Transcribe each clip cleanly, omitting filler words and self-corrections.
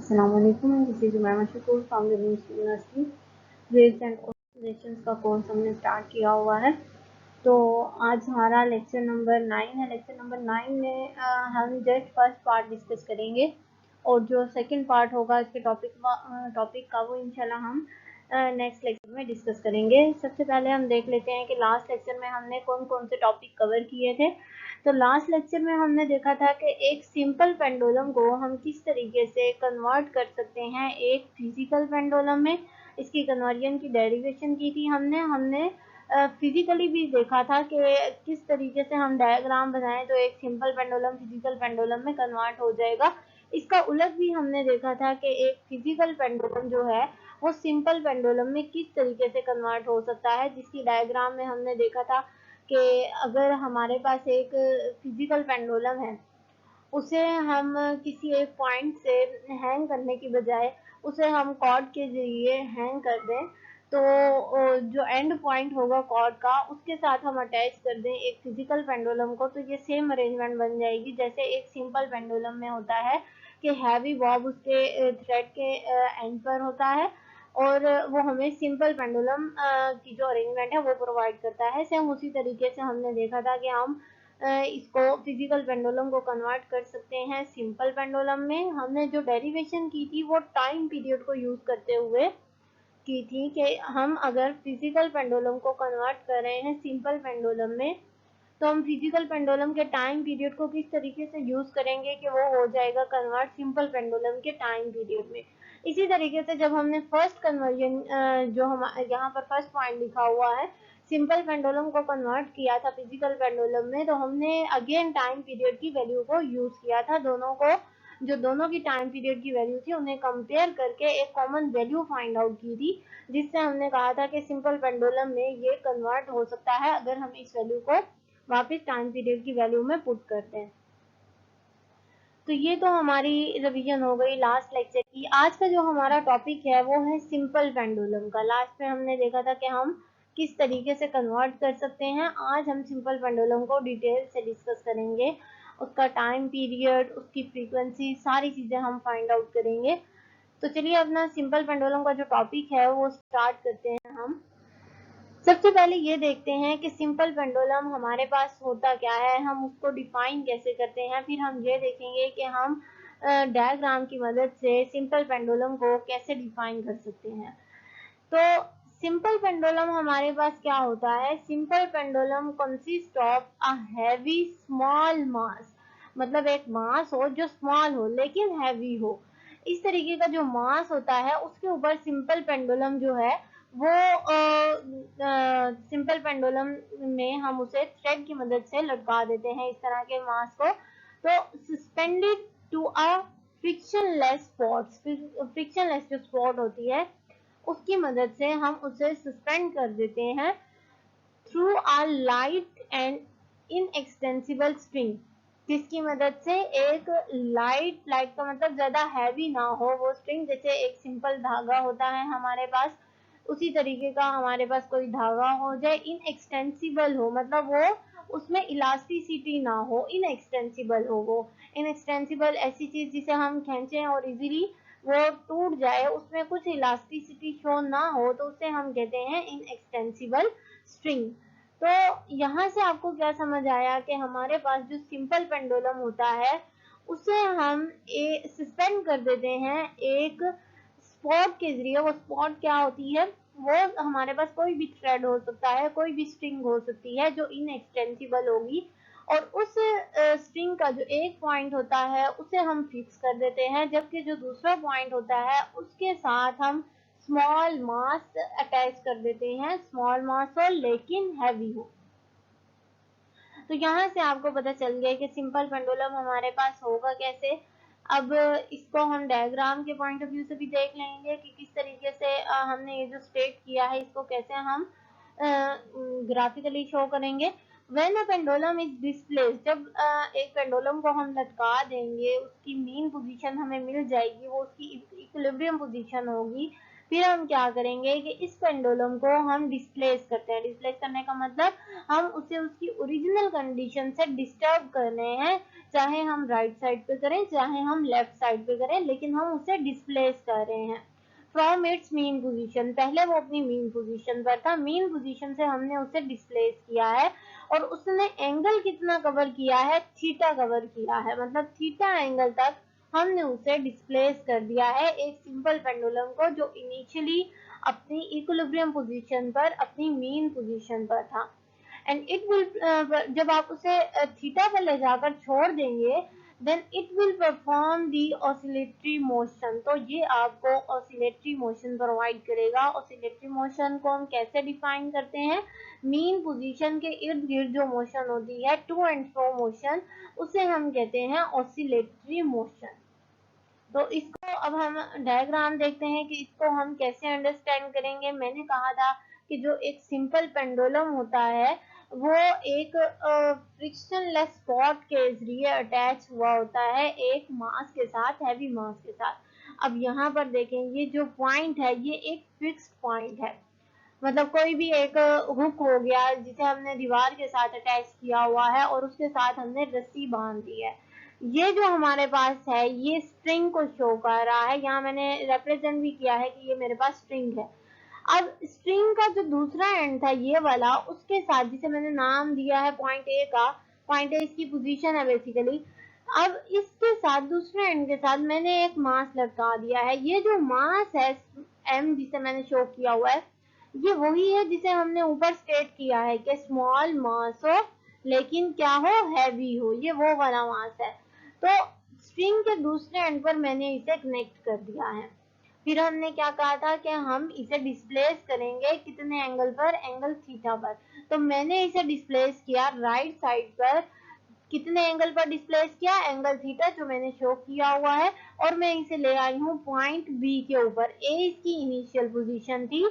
अस्सलामुअलैकुम, this is Umaima Shakoor from the university. Waves and oscillations का course हमने स्टार्ट किया हुआ है। तो आज हमारा लेक्चर नंबर 9 है। लेक्चर नंबर 9 में हम जस्ट फर्स्ट पार्ट डिस्कस करेंगे और जो सेकंड पार्ट होगा इसके टॉपिक का वो इंशाल्लाह हम नेक्स्ट लेक्चर में डिस्कस करेंगे। सबसे पहले हम देख लेते हैं कि लास्ट लेक्चर में हमने कौन कौन से टॉपिक कवर किए थे। तो लास्ट लेक्चर में हमने देखा था कि एक सिंपल पेंडुलम को हम किस तरीके से कन्वर्ट कर सकते हैं एक फिजिकल पेंडुलम में। इसकी कन्वर्जन की डेरिवेशन की थी हमने फिजिकली भी देखा था कि किस तरीके से हम डायग्राम बनाएं तो एक सिंपल पेंडुलम फिजिकल पेंडुलम में कन्वर्ट हो जाएगा। इसका उलट भी हमने देखा था कि एक फिजिकल पेंडुलम जो है वो सिंपल पेंडुलम में किस तरीके से कन्वर्ट हो सकता है, जिसकी डायग्राम में हमने देखा था कि अगर हमारे पास एक फिजिकल पेंडुलम है उसे हम किसी एक पॉइंट से हैंग करने की बजाय उसे हम कॉर्ड के जरिए हैंग कर दें तो जो एंड पॉइंट होगा कॉर्ड का उसके साथ हम अटैच कर दें एक फिजिकल पेंडुलम को, तो ये सेम अरेंजमेंट बन जाएगी जैसे एक सिंपल पेंडुलम में होता है कि हैवी बॉब उसके थ्रेड के एंड पर होता है और वो हमें सिंपल पेंडुलम की जो अरेंजमेंट है वो प्रोवाइड करता है। सेम उसी तरीके से हमने देखा था कि हम इसको फिजिकल पेंडुलम को कन्वर्ट कर सकते हैं सिंपल पेंडुलम में। हमने जो डेरिवेशन की थी वो टाइम पीरियड को यूज करते हुए की थी कि हम अगर फिजिकल पेंडुलम को कन्वर्ट कर रहे हैं सिंपल पेंडुलम में तो हम फिजिकल पेंडुलम के टाइम पीरियड को किस तरीके से यूज करेंगे कि वो हो जाएगा कन्वर्ट सिंपल पेंडुलम के टाइम पीरियड में। इसी तरीके से जब हमने फर्स्ट कन्वर्जन जो हम यहाँ पर फर्स्ट पॉइंट लिखा हुआ है सिंपल पेंडुलम को कन्वर्ट किया था फिजिकल पेंडुलम में, तो हमने अगेन टाइम पीरियड की वैल्यू को यूज किया था। दोनों की टाइम पीरियड की वैल्यू थी उन्हें कंपेयर करके एक कॉमन वैल्यू फाइंड आउट की थी, जिससे हमने कहा था कि सिंपल पेंडुलम में ये कन्वर्ट हो सकता है अगर हम इस वैल्यू को वापस टाइम पीरियड की वैल्यू में पुट करते हैं। तो ये तो हमारी रिवीजन हो गई लास्ट लेक्चर की। आज का जो हमारा टॉपिक है वो है सिंपल पेंडुलम का। लास्ट में हमने देखा था कि हम किस तरीके से कन्वर्ट कर सकते हैं। आज हम सिंपल पेंडुलम को डिटेल से डिस्कस करेंगे, उसका टाइम पीरियड, उसकी फ्रीक्वेंसी, सारी चीजें हम फाइंड आउट करेंगे। तो चलिए अपना सिंपल पेंडुलम का जो टॉपिक है वो स्टार्ट करते हैं। हम सबसे पहले ये देखते हैं कि सिंपल पेंडुलम हमारे पास होता क्या है, हम उसको डिफाइन कैसे करते हैं। फिर हम ये देखेंगे कि हम डायग्राम की मदद से सिंपल पेंडुलम को कैसे डिफाइन कर सकते हैं। तो सिंपल पेंडुलम हमारे पास क्या होता है, simple pendulum consist of a heavy small mass, मतलब एक मास हो जो स्मॉल हो लेकिन हैवी हो। इस तरीके का जो मास होता है उसके ऊपर सिंपल पेंडुलम जो है वो सिंपल पेंडुलम में हम उसे थ्रेड की मदद से लटका देते हैं इस तरह के मास को। तो सस्पेंडेड टू अ फ्रिक्शनलेस जो स्पॉट होती है उसकी मदद से हम उसे सस्पेंड कर देते हैं through a light and inextensible string, जिसकी मदद से एक लाइट का मतलब ज्यादा हैवी ना हो वो स्ट्रिंग, जैसे एक सिंपल धागा होता है हमारे पास उसी तरीके का हमारे पास कोई धागा हो जाए, इनएक्सटेंसिबल हो मतलब वो उसमें इलास्टिसिटी ना हो, इनएक्सटेंसिबल हो। वो इनएक्सटेंसिबल ऐसी चीज जिसे हम खींचे और इजीली वो टूट जाए, उसमें कुछ इलास्टिसिटी शो ना हो तो उसे हम कहते हैं इनएक्सटेंसिबल स्ट्रिंग। तो यहाँ से आपको क्या समझ आया कि हमारे पास जो सिंपल पेंडुलम होता है उसे हम सस्पेंड कर देते हैं एक स्पॉट के जरिए। वो स्पॉट क्या होती है, वो हमारे पास कोई भी थ्रेड हो सकता है, कोई भी स्ट्रिंग हो सकती है जो इनएक्सटेंसिबल होगी, और उस स्ट्रिंग का जो एक पॉइंट होता है उसे हम फिक्स कर देते हैं, जबकि जो दूसरा पॉइंट होता है उसके साथ हम स्मॉल मास अटैच कर देते हैं, स्मॉल मास हो लेकिन हैवी हो। तो यहाँ से आपको पता चल गया कि सिंपल पेंडुलम हमारे पास होगा कैसे। अब इसको हम डायग्राम के पॉइंट ऑफ व्यू से भी देख लेंगे कि किस तरीके से हमने ये जो स्टेट किया है इसको कैसे हम ग्राफिकली शो करेंगे। When a pendulum is displaced, जब एक पेंडुलम को हम लटका देंगे उसकी मेन पोजीशन हमें मिल जाएगी, वो उसकी इक्विलिब्रियम पोजीशन होगी फिर हम क्या करेंगे कि इस पेंडुलम को हम डिस्प्लेस करते हैं। डिस्प्लेस करने का मतलब हम उसे उसकी ओरिजिनल कंडीशन से डिस्टर्ब कर रहे हैं, चाहे हम राइट साइड पे करें चाहे हम लेफ्ट साइड पे करें, लेकिन हम उसे डिस्प्लेस कर रहे हैं फ्रॉम इट्स मीन पोजीशन। पहले वो अपनी मीन पोजीशन पर था, मीन पोजीशन से हमने उसे डिस्प्लेस किया है और उसने एंगल कितना कवर किया है, थीटा कवर किया है, मतलब थीटा एंगल तक हमने उसे डिस्प्लेस कर दिया है एक सिंपल पेंडुलम को जो इनिशियली अपनी इक्विलिब्रियम पोजीशन पर अपनी मीन पोजीशन पर था। एंड इट विल जब आप उसे थीटा पर ले जाकर छोड़ देंगे then it will perform the oscillatory motion. तो ये आपको ऑसिलेटरी मोशन प्रोवाइड करेगा। ऑसिलेटरी मोशन को हम कैसे डिफाइन करते हैं, मीन पोजीशन के इर्द गिर्द जो मोशन होती है टू एंड फ्रो मोशन, उसे हम कहते हैं ऑसिलेटरी मोशन। तो इसको अब हम डायग्राम देखते हैं कि इसको हम कैसे अंडरस्टैंड करेंगे। मैंने कहा था कि जो एक सिंपल पेंडुलम होता है वो एक फ्रिक्शनलेस स्पॉट के जरिए अटैच हुआ होता है एक मास के साथ, हैवी मास के साथ। अब यहाँ पर देखें ये जो पॉइंट है ये एक फिक्स्ड पॉइंट है, मतलब कोई भी एक हुक हो गया जिसे हमने दीवार के साथ अटैच किया हुआ है और उसके साथ हमने रस्सी बांध दी है। ये जो हमारे पास है ये स्ट्रिंग को शो कर रहा है, यहाँ मैंने रिप्रेजेंट भी किया है कि ये मेरे पास स्ट्रिंग है। अब स्ट्रिंग का जो दूसरा एंड था ये वाला, उसके साथ जिसे मैंने नाम दिया है पॉइंट ए का, पॉइंट ए इसकी पोजीशन है बेसिकली। अब इसके साथ दूसरे एंड के साथ मैंने एक मास लटका दिया है। ये जो मास है एम जिसे मैंने शो किया हुआ है ये वही है जिसे हमने ऊपर स्टेट किया है कि स्मॉल मास हो लेकिन क्या हो, हैवी हो, ये वो वाला मास है। तो स्ट्रिंग के दूसरे एंड पर मैंने इसे कनेक्ट कर दिया है। फिर हमने क्या कहा था कि हम इसे डिस्प्लेस करेंगे कितने एंगल पर, एंगल थीटा पर। तो मैंने इसे डिस्प्लेस किया राइट साइड पर, कितने एंगल पर डिस्प्लेस किया, एंगल थीटा जो मैंने शो किया हुआ है, और मैं इसे ले आई हूँ पॉइंट बी के ऊपर। ए इसकी इनिशियल पोजीशन थी,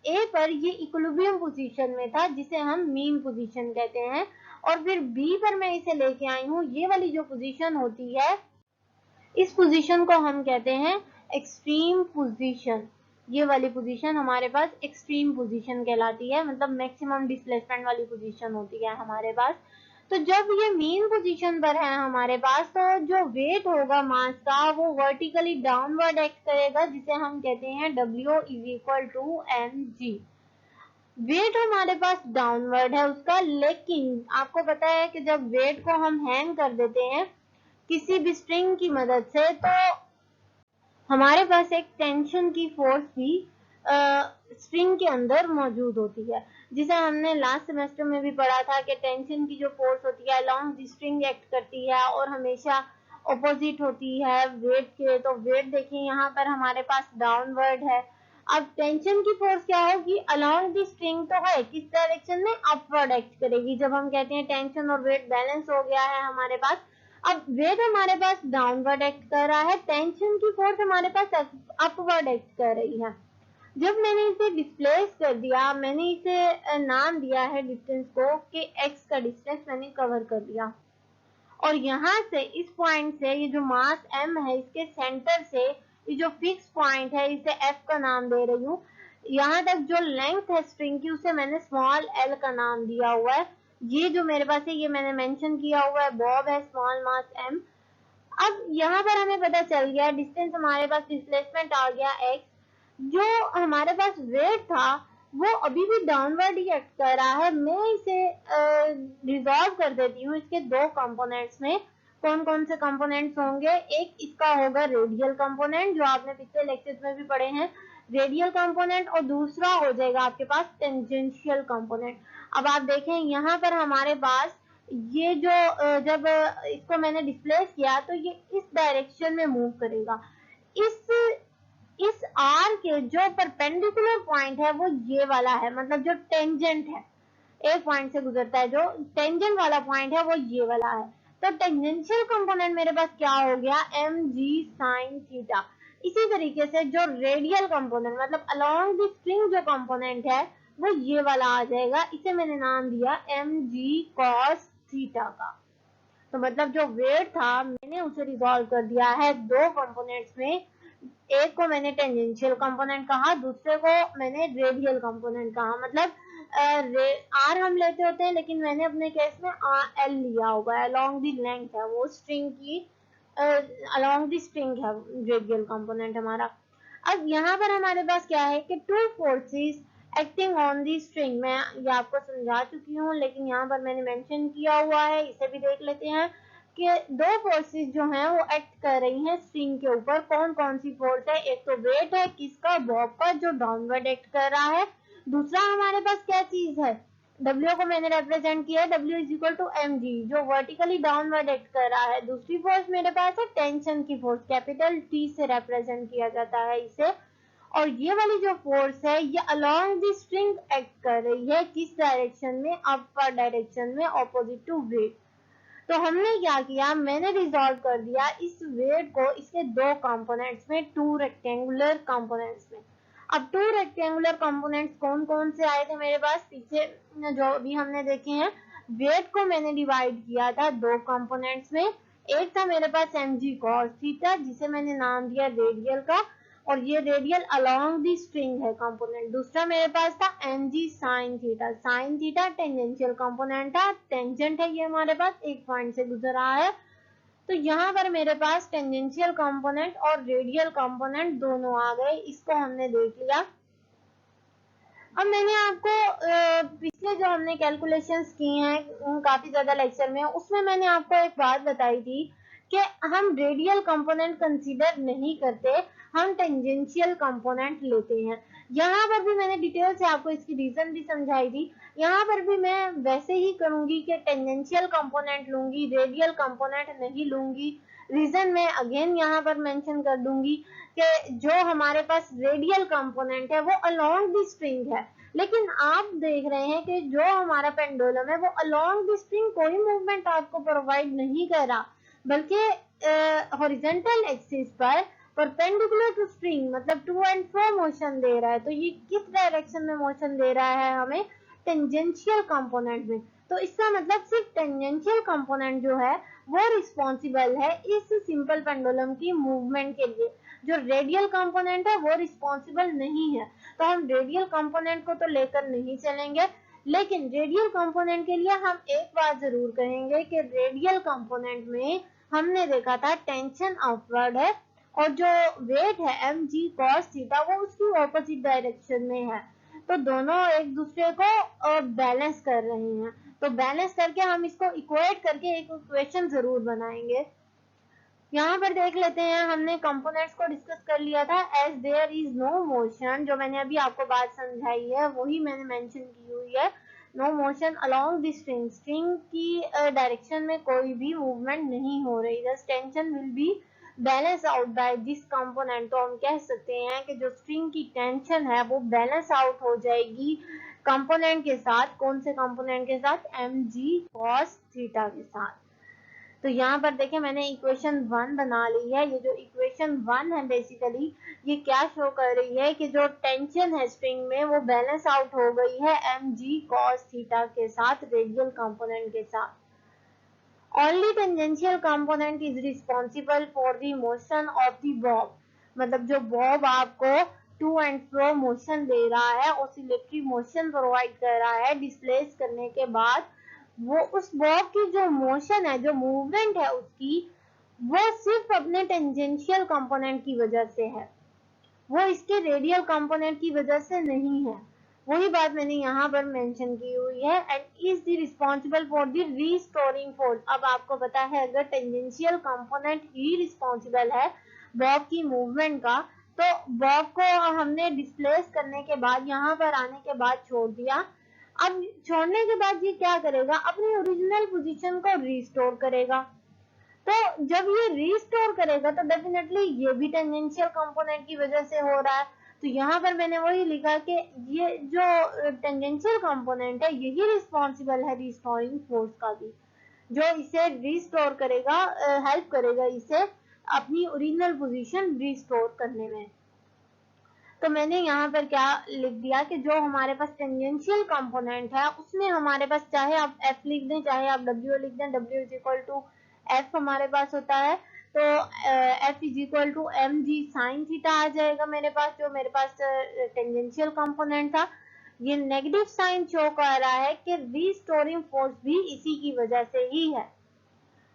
ए पर ये इक्विलिब्रियम पोजीशन में था जिसे हम मीन पोजीशन कहते हैं, और फिर बी पर मैं इसे लेके आई हूँ। ये वाली जो पोजीशन होती है इस पोजीशन को हम कहते हैं एक्सट्रीम पोजीशन। ये वाली पोजीशन हमारे पास एक्सट्रीम पोजीशन कहलाती है, मतलब मैक्सिमम डिस्प्लेसमेंट वाली पोजीशन होती है हमारे पास। तो जब ये मीन पोजीशन पर है हमारे पास तो जो वेट होगा मास का वो वर्टिकली डाउनवर्ड एक्ट करेगा जिसे हम कहते हैं W = mg। वेट हमारे पास डाउनवर्ड है उसका, लेकिन आपको पता है कि जब वेट को हम हैंग कर देते हैं किसी भी स्ट्रिंग की मदद से तो हमारे पास एक टेंशन की फोर्स भी स्ट्रिंग के अंदर मौजूद होती है, जिसे हमने लास्ट सेमेस्टर में भी पढ़ा था कि टेंशन की जो फोर्स होती है अलोंग द स्ट्रिंग एक्ट करती है और हमेशा ऑपोजिट होती है वेट के। तो वेट देखिए यहाँ पर हमारे पास डाउनवर्ड है। अब टेंशन की फोर्स क्या होगी, अलोंग द स्ट्रिंग तो है, किस डायरेक्शन में, अपवर्ड एक्ट करेगी। जब हम कहते हैं टेंशन और वेट बैलेंस हो गया है हमारे पास, अब वेट हमारे पास डाउनवर्ड एक्ट कर रहा है, टेंशन की फोर्स हमारे पास अपवर्ड एक्ट कर रही है। जब मैंने इसे डिस्प्लेस कर दिया, मैंने इसे नाम दिया है डिस्टेंस को कि x का डिस्टेंस मैंने कवर कर दिया, और यहाँ से इस पॉइंट से ये जो मास m है इसके सेंटर से ये जो फिक्स पॉइंट है इसे f का नाम दे रही हूँ, यहाँ तक जो लेंथ है स्ट्रिंग की उसे मैंने स्मॉल l का नाम दिया हुआ है। ये जो मेरे पास है ये मैंने मेंशन किया हुआ है, बॉब है, स्मॉल मास m। अब यहाँ पर हमें पता चल गया डिस्टेंस हमारे पास, डिस्प्लेसमेंट आ गया x, जो हमारे पास वेट था वो अभी भी डाउनवर्ड ही एक्ट कर रहा है। मैं इसे रिजॉल्व कर देती हूँ इसके दो कंपोनेंट्स में। कौन कौन से कंपोनेंट्स होंगे, एक इसका होगा रेडियल कंपोनेंट जो आपने पिछले लेक्चर्स में भी पढ़े हैं, रेडियल कंपोनेंट, और दूसरा हो जाएगा आपके पास टेंजेंशियल कंपोनेंट। अब आप देखें यहाँ पर हमारे पास ये जो जब इसको मैंने डिस्प्लेस किया तो ये इस डायरेक्शन में मूव करेगा। इस आर के जो परपेंडिकुलर पॉइंट है वो ये वाला है, मतलब जो टेंजेंट है, एक पॉइंट से गुजरता है जो टेंजेंट वाला पॉइंट है वो ये वाला है। तो टेंजेंशियल कंपोनेंट मेरे पास क्या हो गया, mg sin थीटा। इसी तरीके से जो रेडियल कंपोनेंट मतलब अलोंग द स्ट्रिंग जो कंपोनेंट है वो ये वाला आ जाएगा, इसे मैंने नाम दिया mg cos थीटा का। तो मतलब जो वेट था मैंने उसे रिजॉल्व कर दिया है दो कंपोनेंट्स में, एक को मैंने टेंजेंशियल कंपोनेंट कहा, दूसरे को मैंने रेडियल कंपोनेंट कहा। मतलब आर हम लेते होते हैं, लेकिन मैंने अपने केस में एल लिया होगा, अलोंग दी लेंथ है वो स्ट्रिंग की, अलोंग दी स्ट्रिंग है रेडियल कंपोनेंट हमारा। अब यहाँ पर हमारे पास क्या है कि two forces acting on the string. मैं ये आपको समझा चुकी हूँ, लेकिन यहाँ पर मैंने मेंशन किया हुआ है, इसे भी देख लेते हैं कि दो फोर्सेस जो हैं वो एक्ट कर रही हैं स्ट्रिंग के ऊपर। कौन कौन सी फोर्स है? एक तो वेट है किसका, बॉब का, जो डाउनवर्ड एक्ट कर रहा है। दूसरा हमारे पास क्या चीज है, W को मैंने रिप्रेजेंट किया है, W is equal to M G, जो वर्टिकली डाउनवर्ड एक्ट कर रहा है। दूसरी फोर्स मेरे पास है टेंशन की फोर्स, कैपिटल T से रिप्रेजेंट किया जाता है इसे। और ये वाली जो फोर्स है ये अलोंग द स्ट्रिंग एक्ट कर रही है, किस डायरेक्शन में, अपर डायरेक्शन में, ऑपोजिट टू वेट। तो हमने क्या किया, मैंने रिजॉल्व कर दिया इस वेट को इसके दो कंपोनेंट्स में, टू रेक्टेंगुलर कंपोनेंट्स में। अब टू रेक्टेंगुलर कंपोनेंट्स कौन कौन से आए थे मेरे पास, पीछे जो भी हमने देखे हैं। वेट को मैंने डिवाइड किया था दो कंपोनेंट्स में, एक था मेरे पास mg cos थीटा, जिसे मैंने नाम दिया रेडियल का, और ये रेडियल अलोंग दी स्ट्रिंग है कंपोनेंट। दूसरा मेरे पास था mg sin theta, sin theta tangential component था, टेंजेंट है ये हमारे पास, एक पॉइंट से गुजर रहा है। तो यहाँ पर मेरे पास टेंजेंशियल कंपोनेंट और रेडियल कंपोनेंट दोनों आ गए, इसको हमने देख लिया। अब मैंने आपको पिछले जो हमने कैलकुलेशंस की हैं काफी ज्यादा लेक्चर में, उसमें मैंने आपको एक बात बताई थी कि हम रेडियल कंपोनेंट कंसीडर नहीं करते, हम टेंजेंशियल कंपोनेंट लेते हैं। यहाँ पर भी मैंने डिटेल से आपको इसकी रीजन भी समझाई थी। यहाँ पर भी मैं वैसे ही करूंगी कि टेंजेंशियल कंपोनेंट लूंगी, रेडियल कंपोनेंट नहीं लूंगी। रीजन मैं अगेन यहाँ पर मेंशन कर दूंगी कि जो हमारे पास रेडियल कंपोनेंट है वो अलोंग द स्ट्रिंग है, लेकिन आप देख रहे हैं कि जो हमारा पेंडुलम है वो अलोंग द स्ट्रिंग कोई मूवमेंट आपको प्रोवाइड नहीं कर रहा, बल्कि हॉरिजॉन्टल एक्सिस पर परपेंडिकुलर टू स्ट्रिंग, मतलब टू एंड फ्रो मोशन दे रहा है। तो ये किस डायरेक्शन में मोशन दे रहा है हमें, टेंजेंशियल कंपोनेंट में। तो इसका मतलब सिर्फ टेंजेंशियल कंपोनेंट जो है वो रिस्पॉन्सिबल है इस सिंपल पेंडुलम की मूवमेंट के लिए, जो रेडियल कंपोनेंट है वो रिस्पॉन्सिबल नहीं है। तो हम रेडियल कंपोनेंट को तो लेकर नहीं चलेंगे, लेकिन रेडियल कंपोनेंट के लिए हम एक बात जरूर कहेंगे कि रेडियल कंपोनेंट में हमने देखा था टेंशन अपवर्ड है, और जो वेट है mg cos थीटा वो उसकी ऑपोजिट डायरेक्शन में है। तो दोनों एक दूसरे को बैलेंस कर रहे हैं। तो बैलेंस करके हम इसको इक्वेट करके एक इक्वेशन जरूर बनाएंगे। यहाँ पर देख लेते हैं, हमने कंपोनेंट्स को डिस्कस कर लिया था। As there is no motion, जो मैंने अभी आपको बात समझाई है वही मैंने मेंशन की हुई है। No motion along the string, string की डायरेक्शन में कोई भी मूवमेंट नहीं हो रही, thus tension will be balance out by this component. तो हम कह सकते हैं कि जो स्ट्रिंग की टेंशन है वो बैलेंस आउट हो जाएगी कंपोनेंट के साथ। कौन से कंपोनेंट के साथ, mg cos थीटा के साथ। तो यहाँ पर देखें मैंने इक्वेशन 1 बना ली है। ये जो इक्वेशन 1 है बेसिकली ये क्या शो कर रही है कि जो टेंशन है स्ट्रिंग में वो बैलेंस आउट हो गई है mg cos थीटा के साथ, रेडियल कंपोनेंट के साथ। Only tangential component is responsible for the motion of the bob, मतलब जो बॉब आपको टू एंड फ्रो मोशन दे रहा है, ऑसिलेटरी मोशन प्रोवाइड कर रहा है डिस्प्लेस करने के बाद, वो उस बॉब की जो मोशन है, जो मूवमेंट है उसकी, वो सिर्फ अपने टेंजेंशियल कंपोनेंट की वजह से है, वो इसके रेडियल कंपोनेंट की वजह से नहीं है। वही बात मैंने यहाँ पर मेंशन की हुई है। And is the responsible for the restoring force. अब आपको पता है अगर टेंजेंशियल कंपोनेंट ही रिस्पॉन्सिबल है बॉब की मूवमेंट का, तो बॉब को हमने डिस्प्लेस करने के बाद, यहाँ पर आने के बाद छोड़ दिया। अब छोड़ने के बाद ये क्या करेगा, अपनी ओरिजिनल पोजीशन को रिस्टोर करेगा। तो जब ये रिस्टोर करेगा तो डेफिनेटली ये भी टेंजेंशियल कंपोनेंट की वजह से हो रहा है। तो यहाँ पर मैंने वही लिखा कि ये जो टेंजेंशियल कंपोनेंट है यही रिस्पॉन्सिबल है रिस्टोरिंग फोर्स का भी, जो इसे रिस्टोर करेगा, हेल्प करेगा इसे अपनी ओरिजिनल पोजीशन रिस्टोर करने में। तो मैंने यहाँ पर क्या लिख दिया कि जो हमारे पास टेंजेंशियल कंपोनेंट है उसमें हमारे पास, चाहे आप F लिख दें चाहे आप W लिख दें, W is equal to F हमारे पास होता है। तो F is equal to M G sine theta आ जाएगा मेरे पास, जो मेरे पास टेंजेंशियल कंपोनेंट था। ये नेगेटिव साइन शो कर रहा है कि रीस्टोरिंग फोर्स भी इसी की वजह से ही है।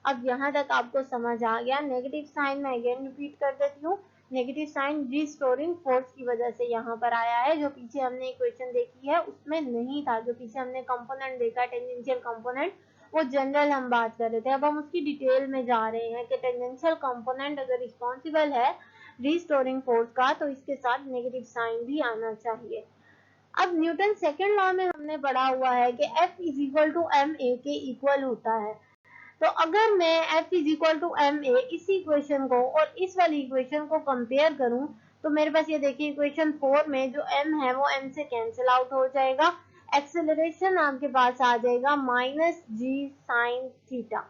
अब यहाँ तक आपको समझ आ गया। नेगेटिव साइन मैं अगेन रिपीट कर देती हूँ, नेगेटिव साइन रीस्टोरिंग फोर्स की वजह से यहाँ पर आया है। जो पीछे हमने इक्वेशन देखी है उसमें नहीं था, जो पीछे हमने कंपोनेंट देखा टेंजेंशियल कंपोनेंट, वो जनरल हम बात कर रहे थे। अब हम उसकी डिटेल में जा रहे हैं कि टेंजेंशियल कंपोनेंट अगर रिस्पॉन्सिबल है रीस्टोरिंग फोर्स का, तो इसके साथ नेगेटिव साइन भी आना चाहिए। अब न्यूटन सेकेंड लॉ में हमने पढ़ा हुआ है कि F is equal to M A के इक्वल होता है। तो अगर मैं F is equal to M A इस इक्वेशन को और इस वाली इक्वेशन को कंपेयर करूं, तो मेरे पास ये देखिए इक्वेशन 4 में जो m है वो m से कैंसिल आउट हो जाएगा। एक्सेलरेशन आपके पास आ जाएगा माइनस जी साइन थीटा।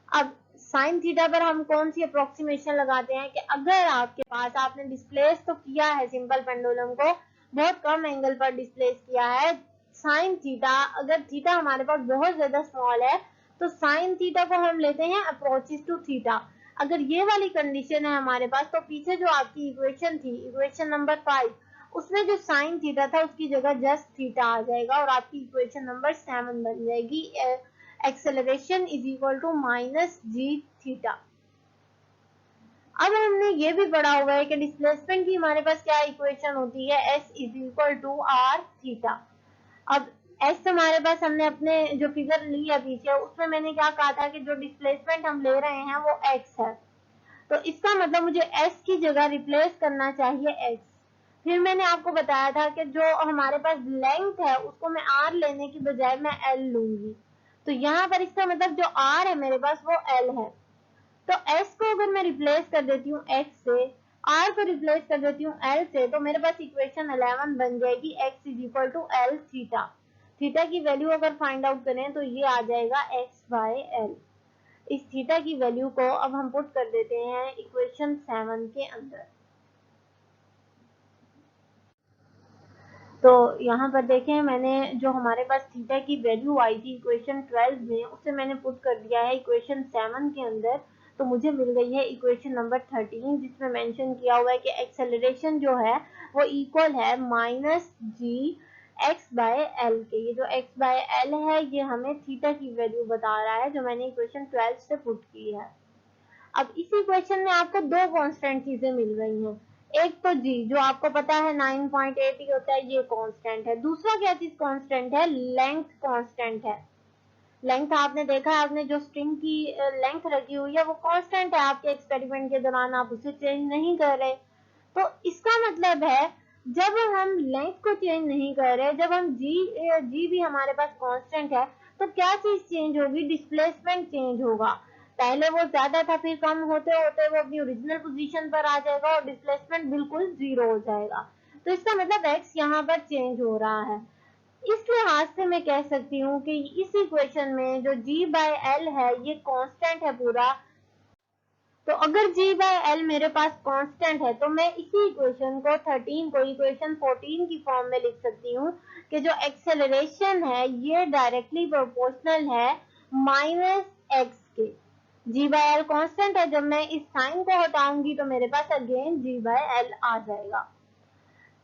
अब साइन थीटा पर हम कौन सी अप्रोक्सीमेशन लगाते हैं कि अगर आपके पास आपने डिस्प्लेस तो किया है सिंपल पेंडुलम को, बहुत कम एंगल पर डिस्प्लेस किया है साइन थीटा, अगर थीटा हमारे पास बहुत ज्यादा स्मॉल है तो साइन थीटा को हम लेते हैं अप्रोचेस टू थीटा। अगर ये वाली कंडीशन है हमारे पास, तो पीछे जो आपकी इक्वेशन थी इक्वेशन नंबर 5, उसमें जो साइन थीटा था उसकी जगह जस्ट थीटा आ जाएगा और आपकी इक्वेशन नंबर 7 बन जाएगी। Acceleration is equal to minus G theta. अब हमने ये भी पढ़ा हुआ है कि डिस्प्लेसमेंट की हमारे पास क्या इक्वेशन होती है, S is equal to R theta. अब एस हमारे पास हमने अपने जो फिगर ली है पीछे उसमें मैंने क्या कहा था कि जो डिस्प्लेसमेंट हम ले रहे हैं वो एक्स है, तो इसका मतलब मुझे एस की जगह रिप्लेस करना चाहिए एक्स। फिर मैंने आपको बताया था कि जो हमारे पास लेंथ है उसको मैं आर लेने की बजाय मैं एल लूंगी, तो यहाँ पर इसका मतलब जो आर है मेरे पास वो एल है। तो एस को अगर मैं रिप्लेस कर देती हूँ एक्स से, आर को रिप्लेस कर देती हूँ एल से, तो मेरे पास इक्वेशन 11 बन जाएगी X is equal to L theta. Theta की वैल्यू अगर फाइंड आउट करें तो ये आ जाएगा एक्स बाय एल। इस थीटा की वैल्यू को अब हम पुट कर देते हैं इक्वेशन 7 के अंदर। तो यहाँ पर देखें मैंने जो हमारे पास थीटा की वैल्यू आई थी इक्वेशन 12 में, उसे मैंने पुट कर दिया है इक्वेशन 7 के अंदर। तो मुझे मिल गई है इक्वेशन नंबर 13, जिसमें मेंशन किया हुआ है कि एक्सेलरेशन जो है वो इक्वल है minus G X by L के। ये जो एक्स बाय एल है ये हमें थीटा की वैल्यू बता रहा है, जो मैंने इक्वेशन 12 से पुट की है। अब इस इक्वेशन में आपको दो कांस्टेंट चीजें मिल रही हैं। एक तो जी जो आपको पता है 9.80 होता है, ये कांस्टेंट है। दूसरा क्या चीज कांस्टेंट है, लेंथ कांस्टेंट है। लेंथ आपने देखा है, आपने जो स्ट्रिंग की लेंथ रखी हुई है वो कांस्टेंट है आपके एक्सपेरिमेंट के दौरान, आप उसे चेंज नहीं कर रहे। तो इसका मतलब है जब हम लेंथ को चेंज नहीं कर रहे, जब हम जी भी हमारे पास कांस्टेंट है, तो क्या चीज चेंज होगी, डिस्प्लेसमेंट चेंज होगा। पहले वो ज्यादा था, फिर कम होते होते वो अपनी ओरिजिनल पोजीशन पर आ जाएगा और डिस्प्लेसमेंट बिल्कुल जीरो हो जाएगा। तो इसका मतलब एक्स यहाँ पर चेंज हो रहा है। इस लिहाज से मैं कह सकती हूँ कि इस इक्वेशन में जो जी बाय एल है ये कांस्टेंट है पूरा। तो अगर जी बाय एल मेरे पास कांस्टेंट है तो मैं इसी इक्वेशन को 13 को इक्वेशन 14 की फॉर्म में लिख सकती हूँ कि जो एक्सेलरेशन है ये डायरेक्टली प्रोपोर्शनल है माइनस एक्स के। जी बाय एल कांस्टेंट है, जब मैं इस साइन को हटाऊंगी तो मेरे पास अगेन जी बाय एल आ जाएगा।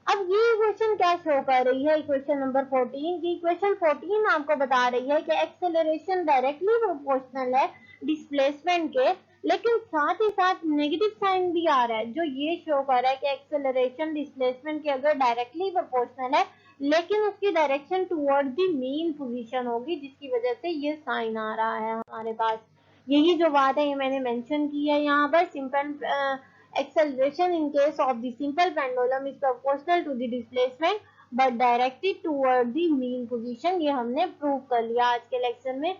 अब ये इक्वेशन क्या शो कर रही है, इक्वेशन नंबर 14 की इक्वेशन 14 आपको बता रही है कि एक्सेलरेशन डायरेक्टली प्रोपोर्शनल है डिस्प्लेसमेंट के, लेकिन साथ ही साथ नेगेटिव साइन भी आ रहा है जो ये शो कर रहा है कि एक्सेलरेशन डिस्प्लेसमेंट के अगर डायरेक्टली प्रोपोर्शनल है लेकिन उसकी direction toward the mean position होगी, जिसकी वजह से ये साइन आ रहा है हमारे पास। यही जो बात है ये मैंने मेंशन की है यहाँ पर। Simple acceleration in case of the simple pendulum is proportional to the displacement but directed toward the mean position। ये हमने प्रूव कर लिया आज के लेक्चर में।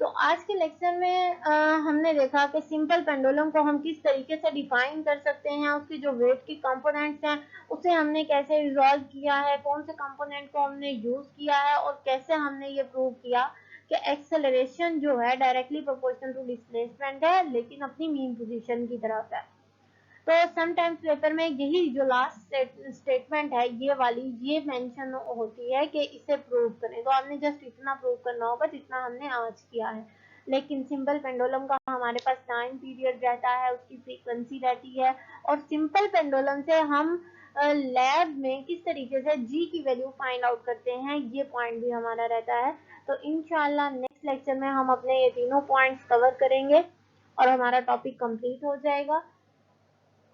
तो आज के लेक्चर में हमने देखा कि सिंपल पेंडुलम को हम किस तरीके से डिफाइन कर सकते हैं, उसके जो वेट के कंपोनेंट्स हैं उसे हमने कैसे रिजॉल्व किया है, कौन से कंपोनेंट को हमने यूज किया है और कैसे हमने ये प्रूव किया कि एक्सेलरेशन जो है डायरेक्टली प्रोपोर्शनल टू डिस्प्लेसमेंट है लेकिन अपनी मीन पोजीशन की तरफ है। तो समटाइम्स पेपर में यही जो लास्ट स्टेटमेंट है ये वाली ये मेंशन होती है कि इसे प्रूव करें, तो आपने जस्ट इतना प्रूव करना होगा जितना हमने आज किया है। लेकिन सिंपल पेंडुलम का हमारे पास टाइम पीरियड रहता है, उसकी फ्रीक्वेंसी रहती है, और सिंपल पेंडुलम से हम लैब में किस तरीके से जी की वैल्यू फाइंड आउट करते हैं, ये पॉइंट भी हमारा रहता है। तो इंशाल्लाह नेक्स्ट लेक्चर में हम अपने ये तीनों पॉइंट्स कवर करेंगे और हमारा टॉपिक कंप्लीट हो जाएगा।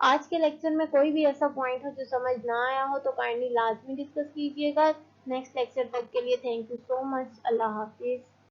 आज के लेक्चर में कोई भी ऐसा पॉइंट हो जो समझ ना आया हो तो काइंडली लाजमी डिस्कस कीजिएगा। नेक्स्ट लेक्चर तक के लिए thank you so much. Allah Hafiz.